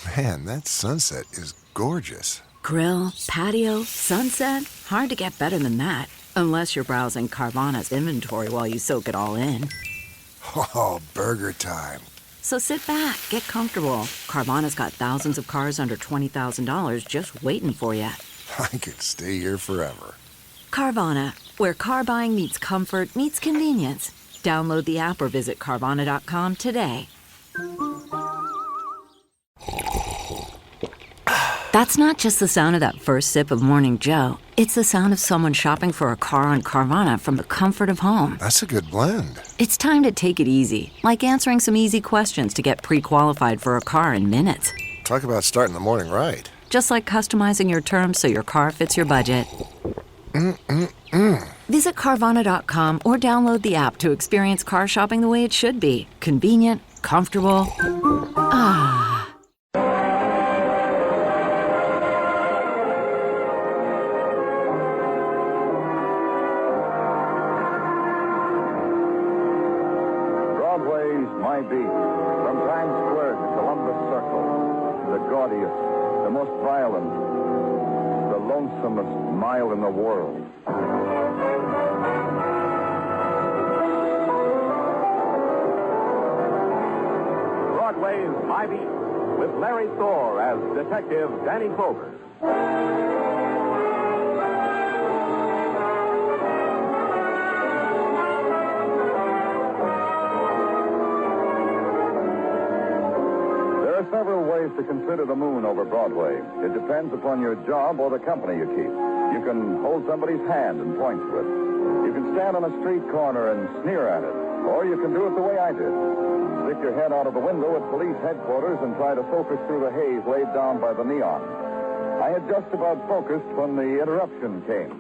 Man, that sunset is gorgeous. Grill, patio, sunset. Hard to get better than that. Unless you're browsing Carvana's inventory while you soak it all in. Oh, burger time. So sit back, get comfortable. Carvana's got thousands of cars under $20,000 just waiting for you. I could stay here forever. Carvana, where car buying meets comfort, meets convenience. Download the app or visit Carvana.com today. That's not just the sound of that first sip of Morning Joe. It's the sound of someone shopping for a car on Carvana from the comfort of home. That's a good blend. It's time to take it easy, like answering some easy questions to get pre-qualified for a car in minutes. Talk about starting the morning right. Just like customizing your terms so your car fits your budget. Visit Carvana.com or download the app to experience car shopping the way it should be. Convenient, comfortable. Ah. Broadway Is My Beat. From Times Square to Columbus Circle. The gaudiest, the most violent, the lonesomest mile in the world. Broadway Is My Beat, with Larry Thor as Detective Danny Clover. There are several ways to consider the moon over Broadway. It depends upon your job or the company you keep. You can hold somebody's hand and point to it. You can stand on a street corner and sneer at it. Or you can do it the way I did. Stick your head out of the window at police headquarters and try to focus through the haze laid down by the neon. I had just about focused when the interruption came.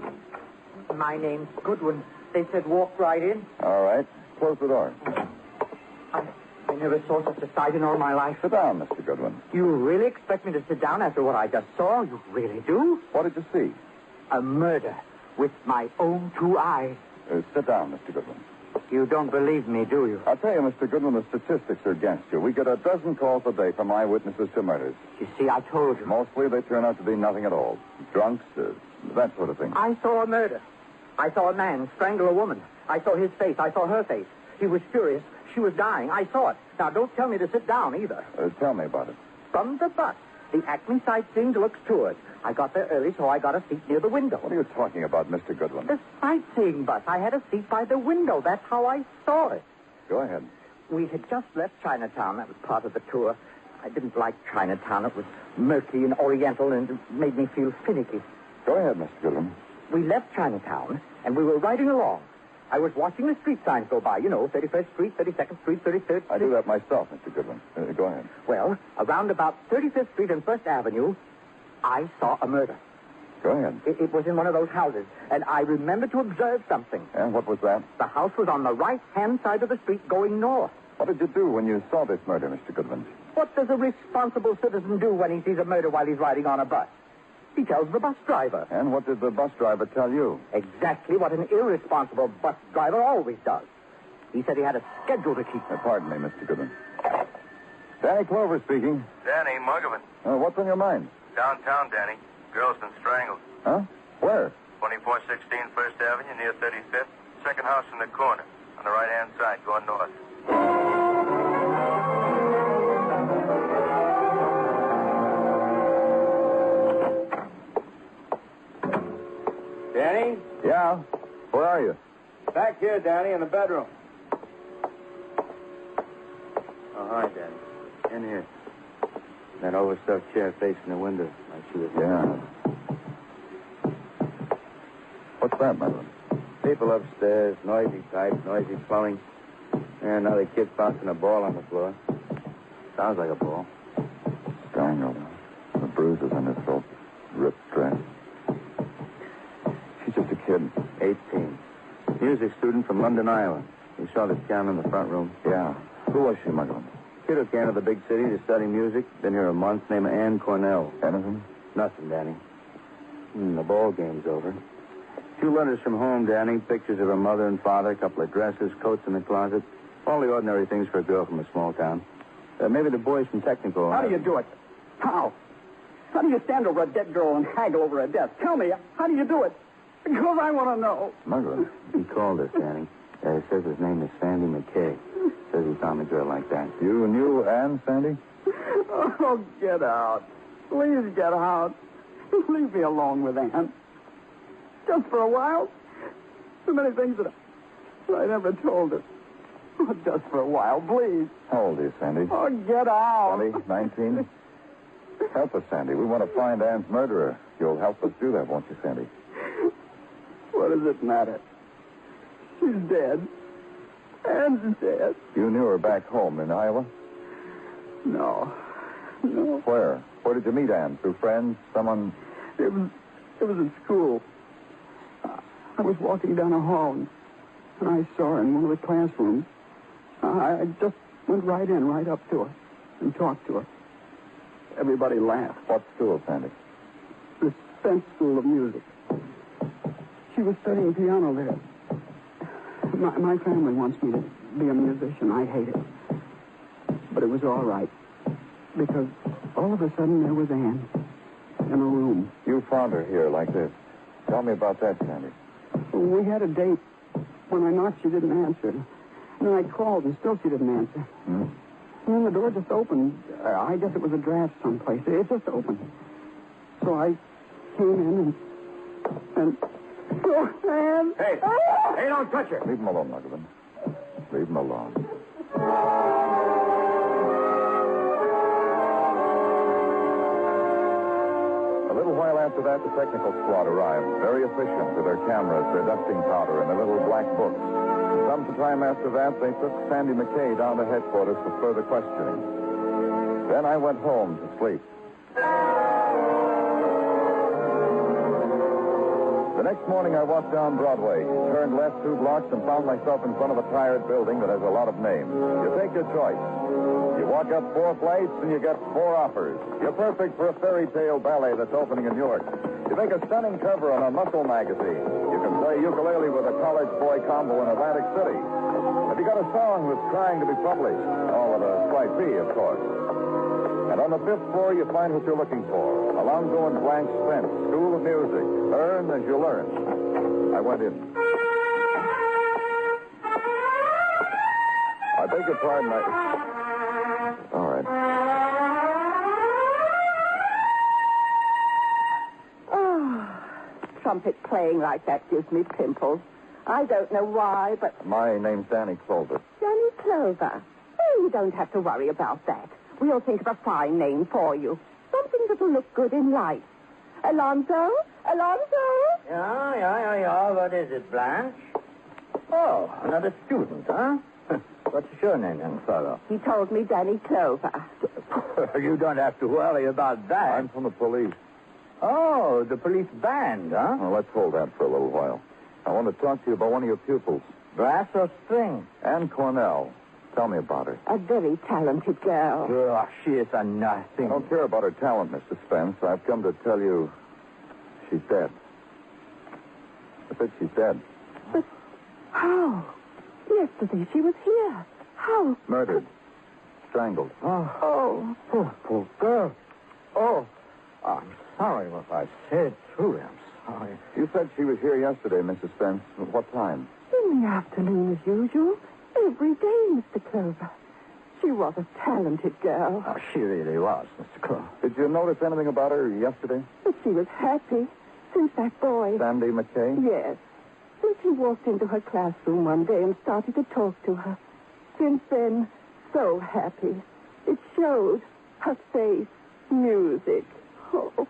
My name's Goodwin. They said walk right in. All right. Close the door. I never saw such a sight in all my life. Sit down, Mr. Goodwin. You really expect me to sit down after what I just saw? You really do? What did you see? A murder with my own two eyes. Sit down, Mr. Goodwin. You don't believe me, do you? I'll tell you, Mr. Goodwin, the statistics are against you. We get a dozen calls a day from eyewitnesses to murders. You see, I told you. Mostly they turn out to be nothing at all. Drunks, that sort of thing. I saw a murder. I saw a man strangle a woman. I saw his face. I saw her face. He was furious. She was dying. I saw it. Now, don't tell me to sit down either. Tell me about it. From the bus, the Acme Sightseeing Deluxe Tours. I got there early, so I got a seat near the window. What are you talking about, Mr. Goodwin? The sightseeing bus. I had a seat by the window. That's how I saw it. Go ahead. We had just left Chinatown. That was part of the tour. I didn't like Chinatown. It was murky and oriental, and it made me feel finicky. Go ahead, Mr. Goodwin. We left Chinatown, and we were riding along. I was watching the street signs go by. You know, 31st Street, 32nd Street, 33rd Street. I do that myself, Mr. Goodwin. Go ahead. Well, around about 35th Street and 1st Avenue, I saw a murder. Go ahead. It was in one of those houses, and I remember to observe something. And what was that? The house was on the right-hand side of the street going north. What did you do when you saw this murder, Mr. Goodwin? What does a responsible citizen do when he sees a murder while he's riding on a bus? He tells the bus driver. And what did the bus driver tell you? Exactly what an irresponsible bus driver always does. He said he had a schedule to keep. Pardon me, Mr. Goodwin. Danny Clover speaking. Danny, Muggerman. What's on your mind? Downtown, Danny. Girl's been strangled. Huh? Where? 2416 First Avenue near 35th. Second house in the corner. On the right-hand side, going north. Danny? Yeah? Where are you? Back here, Danny, in the bedroom. Oh, hi, Danny. In here. That overstuffed chair facing the window. Like she was. Yeah. What's that, Madeline? People upstairs, noisy pipes, noisy plumbing. And another kid bouncing a ball on the floor. Sounds like a ball. Strangled. The bruises on his throat. Ripped dress. She's just a kid. 18. Music student from London, Iowa. We saw this piano in the front room. Yeah. Who was she, Madeline? Kid who came to the big city to study music. Been here a month. Name of Ann Cornell. Anything? Nothing, Danny. The ball game's over. 2 letters from home, Danny. Pictures of her mother and father. A couple of dresses, coats in the closet. All the ordinary things for a girl from a small town. Maybe the boys from Technical. How do you do it? How? How do you stand over a dead girl and haggle over a death? Tell me, how do you do it? Because I want to know. Margaret. He called us, Danny. Says his name is Sandy McKay. Says he found a girl like that. You knew Ann, Sandy? Oh, get out. Please get out. Leave me alone with Ann. Just for a while. So many things that I never told her. Oh, just for a while, please. How old are you, Sandy? Oh, get out. 20, 19? Help us, Sandy. We want to find Ann's murderer. You'll help us do that, won't you, Sandy? What does it matter? She's dead. Ann's dead. You knew her back home in Iowa? No. Where? Where did you meet Ann? Through friends? Someone? It was at school. I was walking down a hall, and I saw her in one of the classrooms. I just went right in, right up to her, and talked to her. Everybody laughed. What school, Sandy? The Spence School of Music. She was studying piano there. My family wants me to be a musician. I hate it. But it was all right. Because all of a sudden there was Ann in a room. You found her here like this. Tell me about that, Sandy. We had a date. When I knocked, she didn't answer. And then I called, and still she didn't answer. Hmm? And then the door just opened. I guess it was a draft someplace. It just opened. So I came in and... Oh, Ann! Hey, don't touch her. Leave him alone, Muggavan. Leave him alone. A little while after that, the technical squad arrived, very efficient with their cameras, their dusting powder, and their little black books. Some time after that, they took Sandy McKay down to headquarters for further questioning. Then I went home to sleep. The next morning, I walked down Broadway, turned left 2 blocks, and found myself in front of a tired building that has a lot of names. You take your choice. You walk up 4 flights, and you get 4 offers. You're perfect for a fairy tale ballet that's opening in Newark. You make a stunning cover on a muscle magazine. You can play ukulele with a college boy combo in Atlantic City. Have you got a song that's trying to be published? Oh, with a slight fee, of course. And on the 5th floor, you find what you're looking for. Alonzo and Blanche Spence, School of Music. Earn as you learn. I went in. I beg your pardon, All right. Trumpet playing like that gives me pimples. I don't know why, but... My name's Danny Clover. Danny Clover. Oh, you don't have to worry about that. We'll think of a fine name for you. Something that'll look good in life. Alonzo? Yeah. What is it, Blanche? Oh, another student, huh? What's your name, young fellow? He told me Danny Clover. You don't have to worry about that. I'm from the police. Oh, the police band, huh? Well, let's hold that for a little while. I want to talk to you about one of your pupils. Brass or string? Ann Cornell. Tell me about her. A very talented girl. Oh, she is a nothing. I don't care about her talent, Mr. Spence. I've come to tell you she's dead. I said she's dead. But how? Yesterday she was here. How? Murdered. Strangled. Oh. Poor girl. Oh, I'm sorry what I said. Truly, I'm sorry. You said she was here yesterday, Mrs. Spence. At what time? In the afternoon, as usual. Every day, Mr. Clover. She was a talented girl. Oh, she really was, Mr. Clover. Did you notice anything about her yesterday? But she was happy since that boy... Sandy McKay? Yes. Since he walked into her classroom one day and started to talk to her. Since then, so happy. It showed. Her face, music. Oh,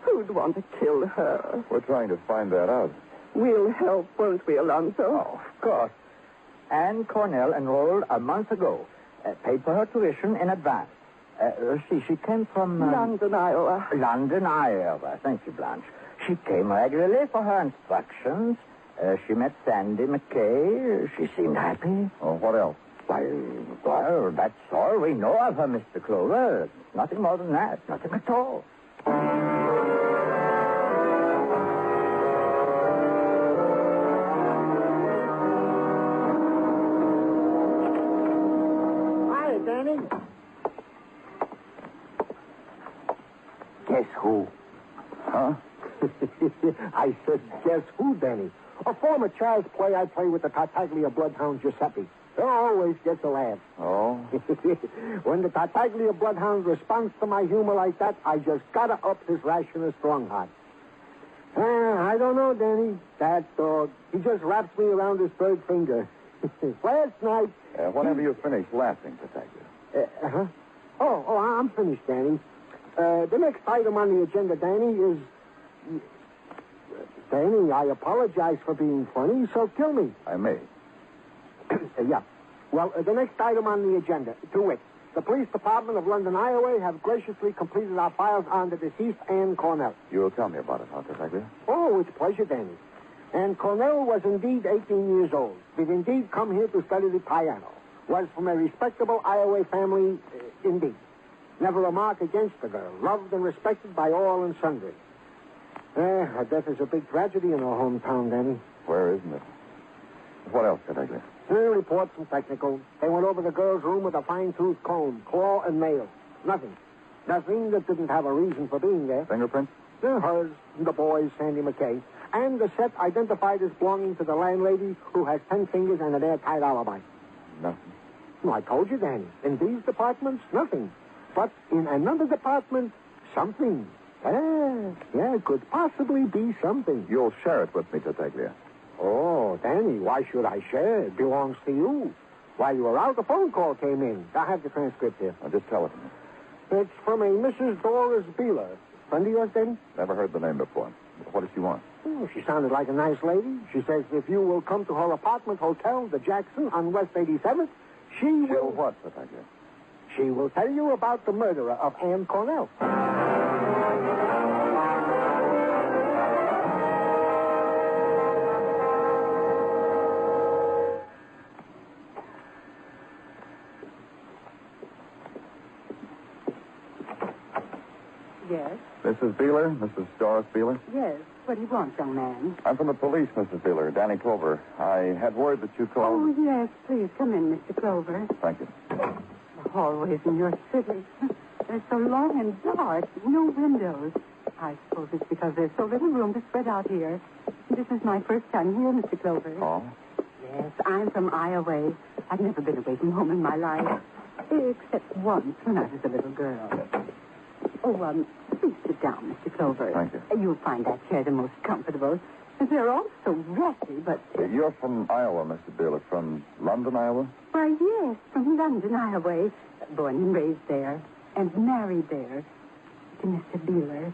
who'd want to kill her? We're trying to find that out. We'll help, won't we, Alonzo? Oh, of course. Ann Cornell enrolled a month ago. Paid for her tuition in advance. She came from... London, Iowa. London, Iowa. Thank you, Blanche. She came regularly for her instructions. She met Sandy McKay. She seemed happy. Oh, what else? Well, that's all we know of her, Mr. Clover. Nothing more than that. Nothing at all. Hi, Danny. Guess who? Huh? I said, guess who, Danny? A former child's play I play with the Tartaglia bloodhound Giuseppe. He always gets a laugh. Oh? When the Tartaglia bloodhound responds to my humor like that, I just gotta up his ration of strong heart. I don't know, Danny. That dog, he just wraps me around his third finger. Last night... Whenever you finish laughing, Detective. I'm finished, Danny. The next item on the agenda, Danny, is... Danny, I apologize for being funny, so kill me. I may. Yeah. Well, the next item on the agenda, to wit, the police department of London, Iowa, have graciously completed our files on the deceased Anne Cornell. You will tell me about it, huh, Detective? Oh, it's a pleasure, Danny. Anne Cornell was indeed 18 years old. Did indeed come here to study the piano. Was from a respectable Iowa family, indeed. Never a mark against the girl. Loved and respected by all and sundry. Her death is a big tragedy in our hometown, Danny. Where isn't it? What else, Detective? Reports from technical. They went over the girl's room with a fine-tooth comb, claw and nail. Nothing. Nothing that didn't have a reason for being there. Fingerprints? Hers, the boy's, Sandy McKay. And the set identified as belonging to the landlady who has 10 fingers and an airtight alibi. Nothing. Well, I told you, Danny. In these departments, nothing. But in another department, something. Yeah, it could possibly be something. You'll share it with me, Detective. Oh, Danny, why should I share? It belongs to you. While you were out, a phone call came in. I have the transcript here. Now, just tell it to me. It's from a Mrs. Doris Beeler. Friend of yours, Danny? Never heard the name before. What does she want? Oh, she sounded like a nice lady. She says if you will come to her apartment hotel, the Jackson, on West 87th, she will... She'll what, Detective? She will tell you about the murderer of Anne Cornell. Yes? Mrs. Beeler? Mrs. Doris Beeler? Yes. What do you want, young man? I'm from the police, Mrs. Beeler. Danny Clover. I had word that you called... Oh, yes. Please come in, Mr. Clover. Thank you. The hallways in your city. They're so long and dark. No windows. I suppose it's because there's so little room to spread out here. This is my first time here, Mr. Clover. Oh? Yes, I'm from Iowa. I've never been away from home in my life. Except once when I was a little girl. Oh, please sit down, Mr. Clover. Thank you. You'll find that chair the most comfortable. They're all so ratty, but... You're from Iowa, Mr. Beeler. From London, Iowa? Why, yes, from London, Iowa. Born and raised there. And married there. To Mr. Beeler.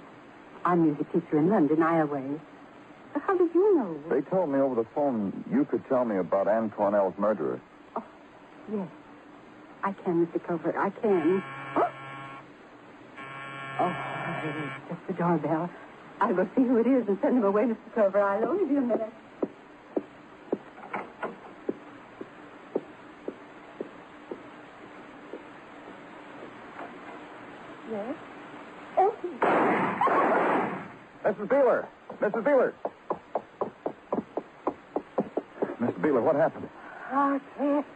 I'm music teacher in London, Iowa. How did you know? They told me over the phone you could tell me about Anne Cornell's murderer. Oh, yes. I can, Mr. Clover. I can. Oh, it's just the doorbell. I'll go see who it is and send him away, Mr. Clover. I'll only be a minute. Yes? Oh. Mrs. Beeler! Mrs. Beeler! Mr. Beeler, what happened? I can't.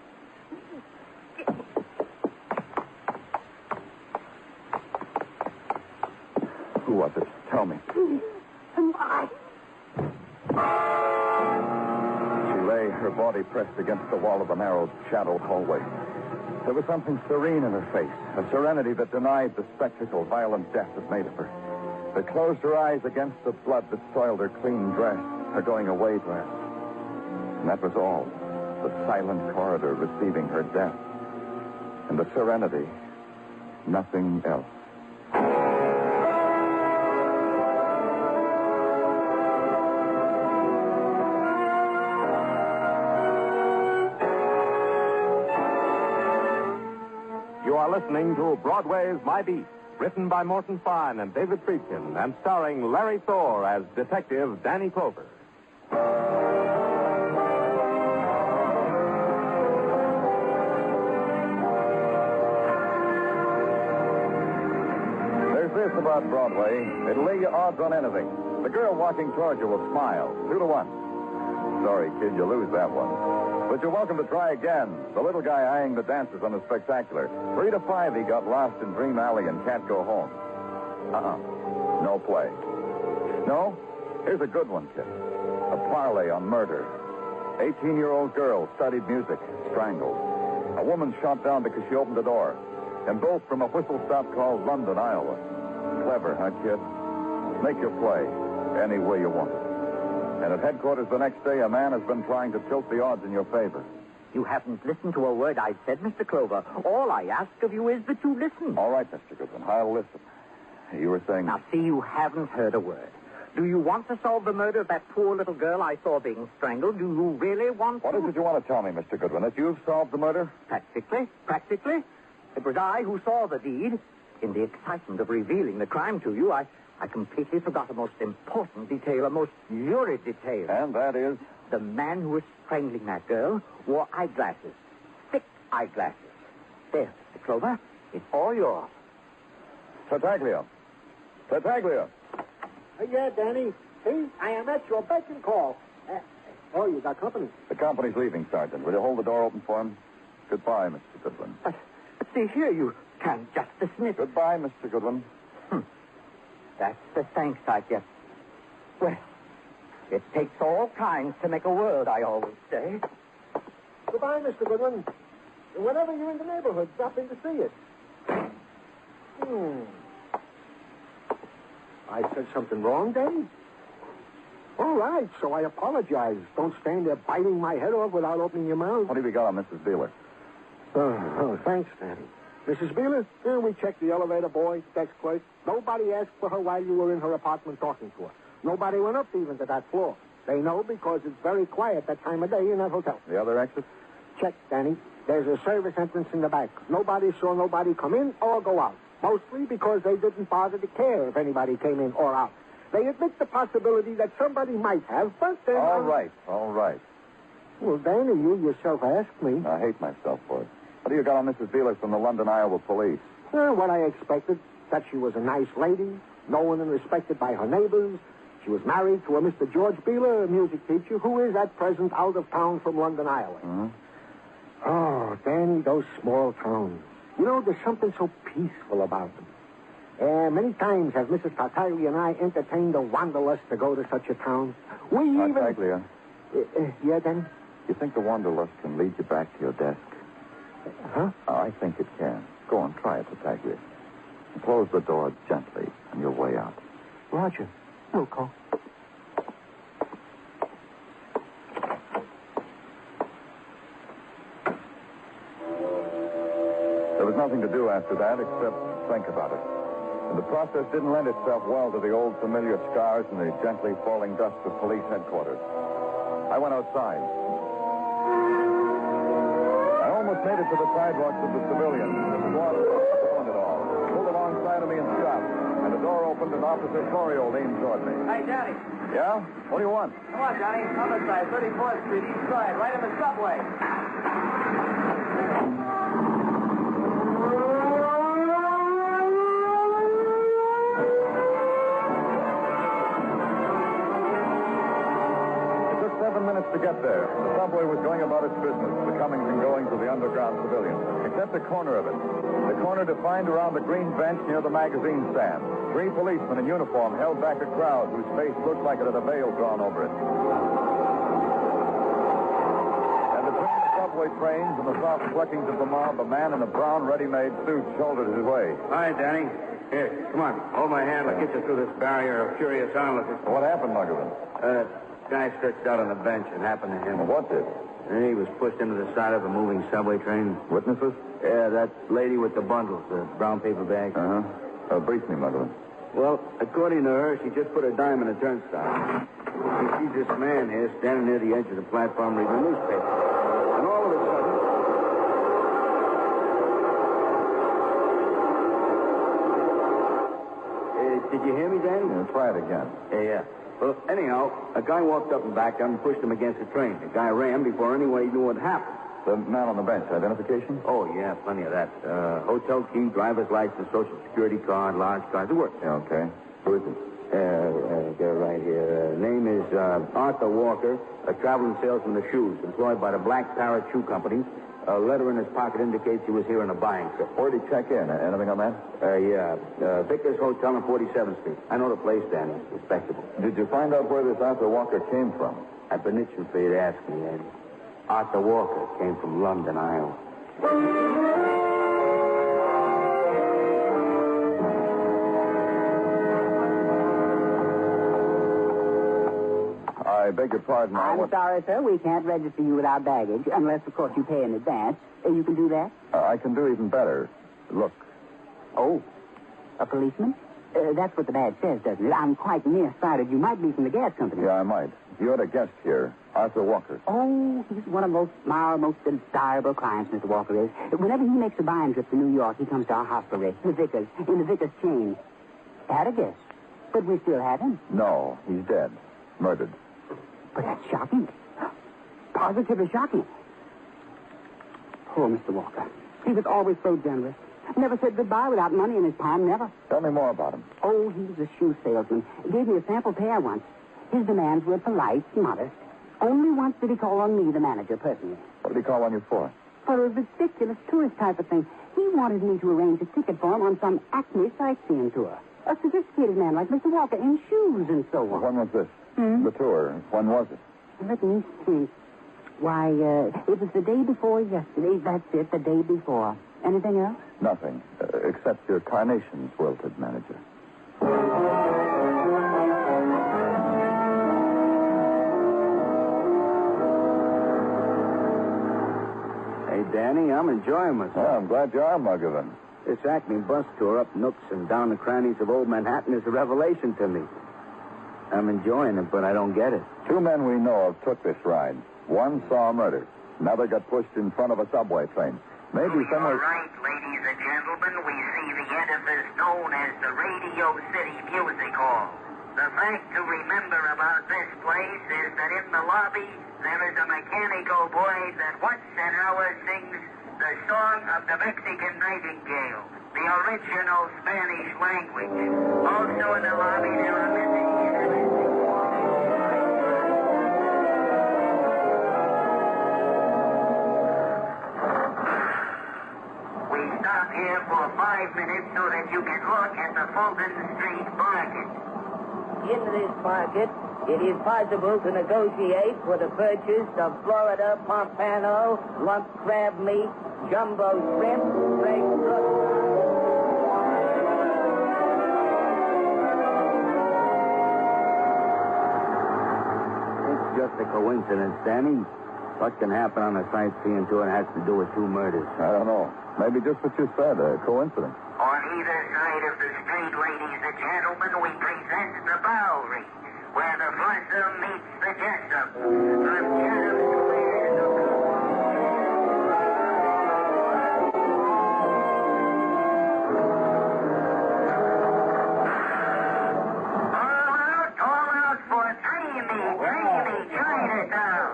Who was it? Tell me. Am I? She lay, her body pressed against the wall of the narrow, shadowed hallway. There was something serene in her face, a serenity that denied the spectacle violent death had made of her. That closed her eyes against the blood that soiled her clean dress, her going away dress. And that was all. The silent corridor receiving her death. And the serenity, nothing else. You are listening to Broadway Is My Beat, written by Morton Fine and David Friedkin, and starring Larry Thor as Detective Danny Clover. There's this about Broadway. It'll lay you odds on anything. The girl walking towards you will smile. 2 to 1. Sorry, kid, you lose that one. But you're welcome to try again. The little guy eyeing the dancers on the spectacular. 3 to 5, he got lost in Dream Alley and can't go home. no play. No? Here's a good one, kid. A parlay on murder. 18-year-old girl studied music, strangled. A woman shot down because she opened the door. And both from a whistle stop called London, Iowa. Clever, huh, kid? Make your play any way you want it. And at headquarters the next day, a man has been trying to tilt the odds in your favor. You haven't listened to a word I said, Mr. Clover. All I ask of you is that you listen. All right, Mr. Goodwin, I'll listen. You were saying... Now, see, you haven't heard a word. Do you want to solve the murder of that poor little girl I saw being strangled? Do you really want to? What is it you want to tell me, Mr. Goodwin? That you've solved the murder? Practically. It was I who saw the deed. In the excitement of revealing the crime to you, I completely forgot a most important detail, a most lurid detail. And that is? The man who was strangling that girl wore eyeglasses. Thick eyeglasses. There, Mr. Clover. It's all yours. Tartaglia. Yeah, Danny. See, I am at your beck and call. Oh, you got company. The company's leaving, Sergeant. Will you hold the door open for him? Goodbye, Mr. Goodwin. But see here, you can't just dismiss... Goodbye, Mr. Goodwin. That's the thanks I get. Well, it takes all kinds to make a world, I always say. Goodbye, Mr. Goodwin. Whenever you're in the neighborhood, stop in to see it. I said something wrong, Danny? All right, so I apologize. Don't stand there biting my head off without opening your mouth. What have you got on Mrs. Beeler? Oh, thanks, Danny. Mrs. Beeler, we checked the elevator boy, desk clerk. Nobody asked for her while you were in her apartment talking to her. Nobody went up even to that floor. They know because it's very quiet that time of day in that hotel. The other exit? Check, Danny. There's a service entrance in the back. Nobody saw nobody come in or go out. Mostly because they didn't bother to care if anybody came in or out. They admit the possibility that somebody might have, but then... All right. Well, Danny, you yourself asked me. I hate myself for it. What do you got on Mrs. Beeler from the London, Iowa police? What I expected. That she was a nice lady, known and respected by her neighbors. She was married to a Mr. George Beeler, a music teacher, who is at present out of town from London, Iowa. Mm-hmm. Oh, Danny, those small towns. You know, there's something so peaceful about them. Many times have Mrs. Tartaglia and I entertained the wanderlust to go to such a town. We even... Tartaglia? Yeah, Danny? You think the wanderlust can lead you back to your desk? Huh? I think it can. Go on, try it, Tartaglia. And close the door gently on your way out. Roger. We'll call. There was nothing to do after that except think about it. And the process didn't lend itself well to the old familiar scars and the gently falling dust of police headquarters. I went outside. I almost made it to the sidewalks of the civilians. The squad was it all. Pulled alongside of me and stopped. And the door opened and Officer Florio leaned toward me. Hey, Johnny. Yeah? What do you want? Come on, Johnny. Homicide, 34th Street, east side, right in the subway. It took 7 minutes to get there. The subway was going about its business, the comings and goings of the underground civilians, except the corner of it. The corner defined around the green bench near the magazine stand. 3 policemen in uniform held back a crowd whose face looked like it had a veil drawn over it. And between the subway trains and the soft cluckings of the mob, a man in a brown ready-made suit shouldered his way. Hi, Danny. Here, come on. Hold my hand. I'll get you through this barrier of curious onlookers. What happened, Muggerman? Guy stretched out on the bench. It happened to him. What did? He was pushed into the side of a moving subway train. Witnesses? Yeah, that lady with the bundles, the brown paper bag. Uh-huh. Brief me, Muggerman. Well, according to her, she just put her dime in a turnstile. She sees this man here standing near the edge of the platform reading a newspaper. And all of a sudden... did you hear me, Danny? Yeah, try it again. Yeah. Well, anyhow, a guy walked up and backed up and pushed him against the train. The guy ran before anybody knew what happened. The man on the bench, identification? Oh, yeah, plenty of that. Hotel key, driver's license, social security card, large card, the works. Yeah, okay. Who is it? They're right here. Name is Arthur Walker, a traveling salesman of shoes, employed by the Black Parrot Shoe Company. A letter in his pocket indicates he was here on a buying trip. Where'd he check in? Anything on that? Yeah. Vickers Hotel on 47th Street. I know the place, Danny. Respectable. Did you find out where this Arthur Walker came from? I've been itching for you to ask me, Ed. Arthur Walker came from London, Iowa. I beg your pardon. I'm sorry, sir. We can't register you without baggage, unless, of course, you pay in advance. You can do that? I can do even better. Look. Oh, a policeman? That's what the badge says, doesn't it? I'm quite nearsighted. You might be from the gas company. Yeah, I might. You had a guest here, Arthur Walker. Oh, he's one of our most desirable clients, Mr. Walker is. Whenever he makes a buying trip to New York, he comes to our hospital, the Vickers, in the Vickers chain. Had a guest, but we still have him. No, he's dead. Murdered. But that's shocking. Positively shocking. Poor Mr. Walker. He was always so generous. Never said goodbye without money in his palm, never. Tell me more about him. Oh, he was a shoe salesman. Gave me a sample pair once. His demands were polite, modest. Only once did he call on me, the manager, personally. What did he call on you for? For a ridiculous tourist type of thing. He wanted me to arrange a ticket for him on some Acme sightseeing tour. A sophisticated man like Mr. Walker, in shoes and so on. When was this? The tour. When was it? Let me think. Why, it was the day before yesterday. That's it, the day before. Anything else? Nothing, except your carnations wilted, manager. Hey, Danny, I'm enjoying myself. Well, I'm glad you are, Muggavan. This Acme bus tour up nooks and down the crannies of old Manhattan is a revelation to me. I'm enjoying it, but I don't get it. Two men we know of took this ride. One saw a murder. Another got pushed in front of a subway train. Maybe somewhere... All right, ladies and gentlemen, we see the edifice known as the Radio City Music Hall. The fact to remember about this place is that in the lobby, there is a mechanical boy that once an hour sings the song of the Mexican Nightingale, the original Spanish language. Also in the lobby, there are missing... here for 5 minutes so that you can look at the Fulton Street market. In this market, it is possible to negotiate for the purchase of Florida pompano, lump crab meat, jumbo shrimp, fresh It's just a coincidence, Danny. What can happen on a sightseeing tour has to do with two murders? I don't know. Maybe just what you said, a coincidence. On either side of the street, ladies and gentlemen, we present the Bowery, where the Blossom meets the Jessup. From Chatham Square to... All out for dreamy Chinatown.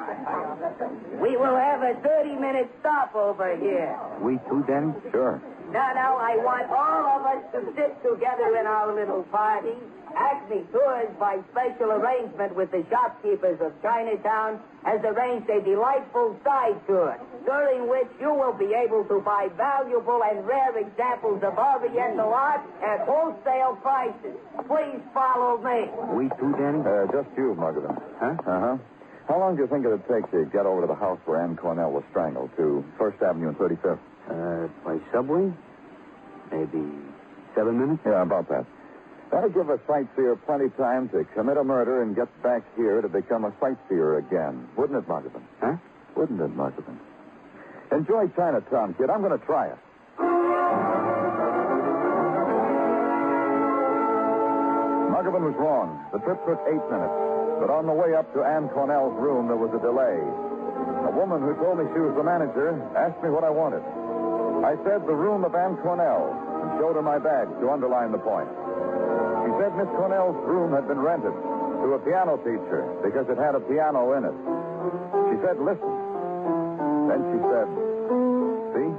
We will have a 30-minute stopover here. We too, Danny? Sure. Now, I want all of us to sit together in our little party. Acme Tours, by special arrangement with the shopkeepers of Chinatown, has arranged a delightful side tour, during which you will be able to buy valuable and rare examples of Oriental art at wholesale prices. Please follow me. We too, Danny? Just you, Muggavan. Huh? Uh-huh. How long do you think it'd take to get over to the house where Ann Cornell was strangled, to 1st Avenue and 35th? By subway? Maybe 7 minutes? Yeah, about that. That'll give a sightseer plenty time to commit a murder and get back here to become a sightseer again. Wouldn't it, Muggavan? Huh? Wouldn't it, Muggavan? Enjoy Chinatown, kid. I'm going to try it. Muggavan was wrong. The trip took 8 minutes. But on the way up to Ann Cornell's room, there was a delay. A woman who told me she was the manager asked me what I wanted. I said the room of Ann Cornell and showed her my badge to underline the point. She said Miss Cornell's room had been rented to a piano teacher because it had a piano in it. She said, listen. Then she said, see?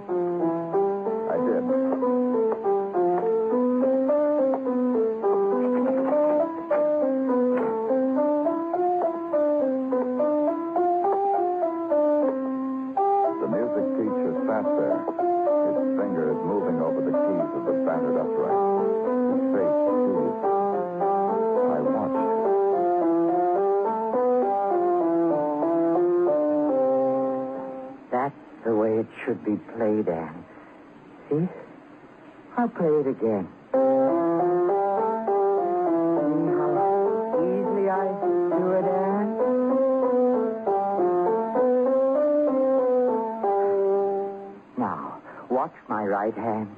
I did. The music teacher play, Dan. See? I'll play it again. See how easily I do it, Dan? Now, watch my right hand.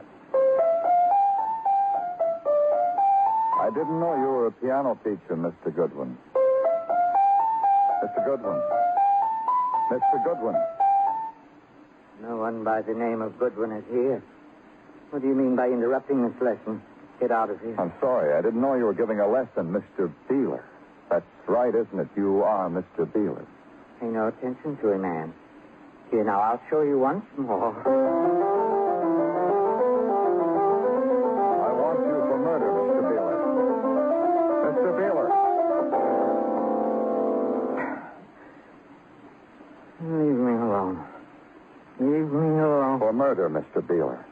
I didn't know you were a piano teacher, Mr. Goodwin. Mr. Goodwin. Mr. Goodwin. No one by the name of Goodwin is here. What do you mean by interrupting this lesson? Get out of here. I'm sorry. I didn't know you were giving a lesson, Mr. Beeler. That's right, isn't it? You are Mr. Beeler. Pay no attention to him, Anne. Here, now, I'll show you once more. I want you for murder, Mr. Beeler. Mr. Beeler. Leave me alone. Leave me alone. For murder, Mr. Beeler.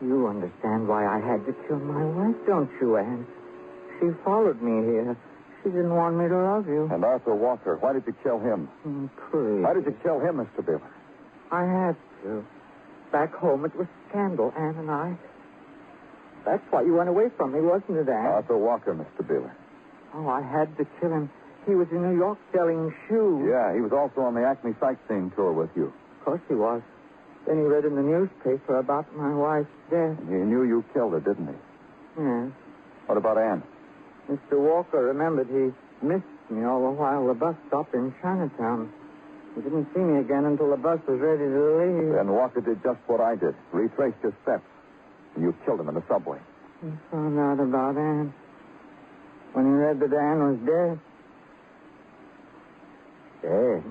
You understand why I had to kill my wife, don't you, Anne? She followed me here. She didn't want me to love you. And Arthur Walker, why did you kill him? Please. Why did you kill him, Mr. Beeler? I had to. Back home, it was scandal, Anne and I. That's why you went away from me, wasn't it, Anne? Arthur Walker, Mr. Beeler. Oh, I had to kill him. He was in New York selling shoes. Yeah, he was also on the Acme sightseeing tour with you. Of course he was. Then he read in the newspaper about my wife's death. He knew you killed her, didn't he? Yes. What about Anne? Mr. Walker remembered he missed me all the while the bus stopped in Chinatown. He didn't see me again until the bus was ready to leave. Then Walker did just what I did. Retraced your steps. And you killed him in the subway. He found out about Anne. When he read that Anne was dead. Dead?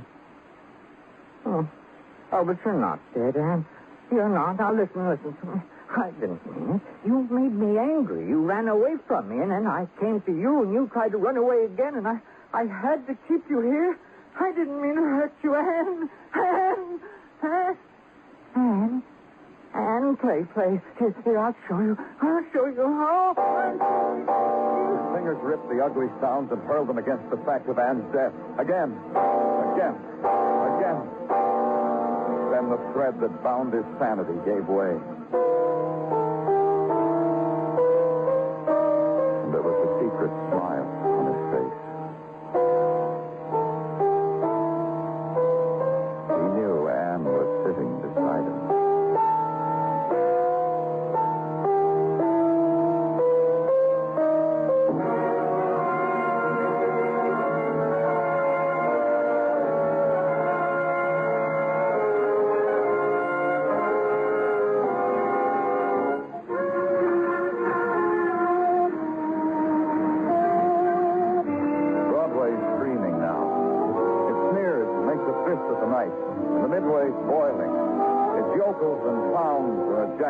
Oh, but you're not dead, Anne. You're not. Now, listen to me. I didn't mean it. You made me angry. You ran away from me, and then I came to you, and you tried to run away again, and I had to keep you here. I didn't mean to hurt you, Anne. Anne, play. Here, I'll show you. I'll show you how. His fingers ripped the ugly sounds and hurled them against the fact of Anne's death. Again. Then the thread that bound his sanity gave way. And there was a secret smile on his face. He knew Anne was sitting beside him.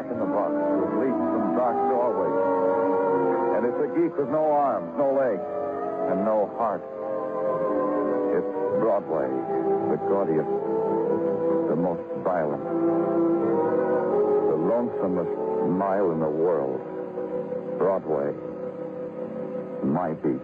In the box with leaks from dark doorways. And it's a geek with no arms, no legs, and no heart. It's Broadway, the gaudiest, the most violent, the lonesomest mile in the world. Broadway, my beat.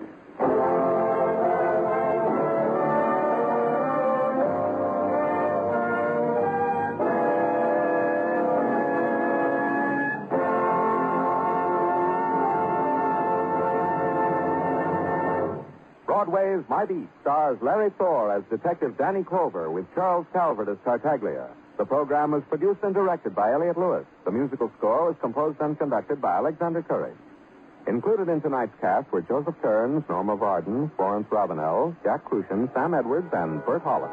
Broadway Is My Beat stars Larry Thor as Detective Danny Clover with Charles Calvert as Tartaglia. The program was produced and directed by Elliott Lewis. The musical score was composed and conducted by Alexander Curry. Included in tonight's cast were Joseph Kearns, Norma Varden, Florence Robinell, Jack Crucian, Sam Edwards, and Bert Holland.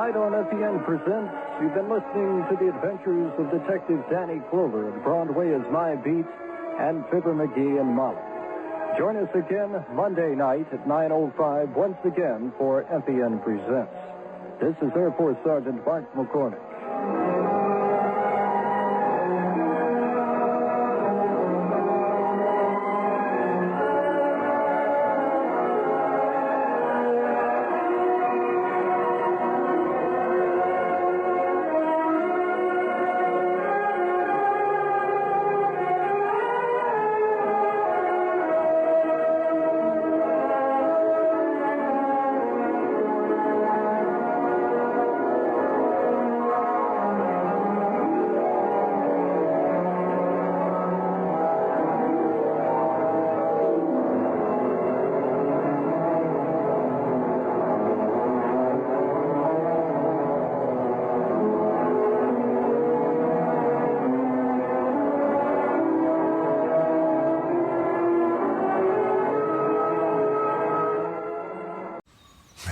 Tonight on FEN Presents, you've been listening to the adventures of Detective Danny Clover in Broadway Is My Beat and Fibber McGee and Molly. Join us again Monday night at 9:05 once again for FEN Presents. This is Air Force Sergeant Mark McCormick.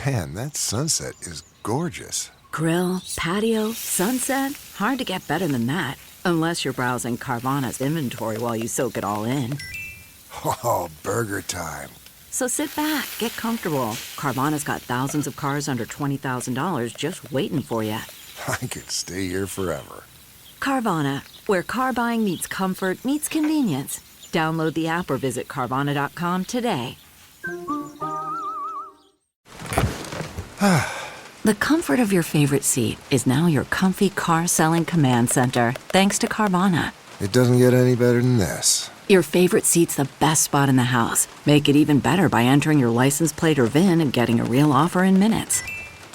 Man, that sunset is gorgeous. Grill, patio, sunset. Hard to get better than that. Unless you're browsing Carvana's inventory while you soak it all in. Oh, burger time. So sit back, get comfortable. Carvana's got thousands of cars under $20,000 just waiting for you. I could stay here forever. Carvana, where car buying meets comfort, meets convenience. Download the app or visit Carvana.com today. The comfort of your favorite seat is now your comfy car selling command center, thanks to Carvana. It doesn't get any better than this. Your favorite seat's the best spot in the house. Make it even better by entering your license plate or VIN and getting a real offer in minutes.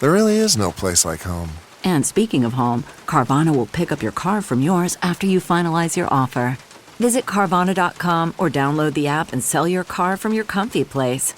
There really is no place like home. And speaking of home, Carvana will pick up your car from yours after you finalize your offer. Visit Carvana.com or download the app and sell your car from your comfy place.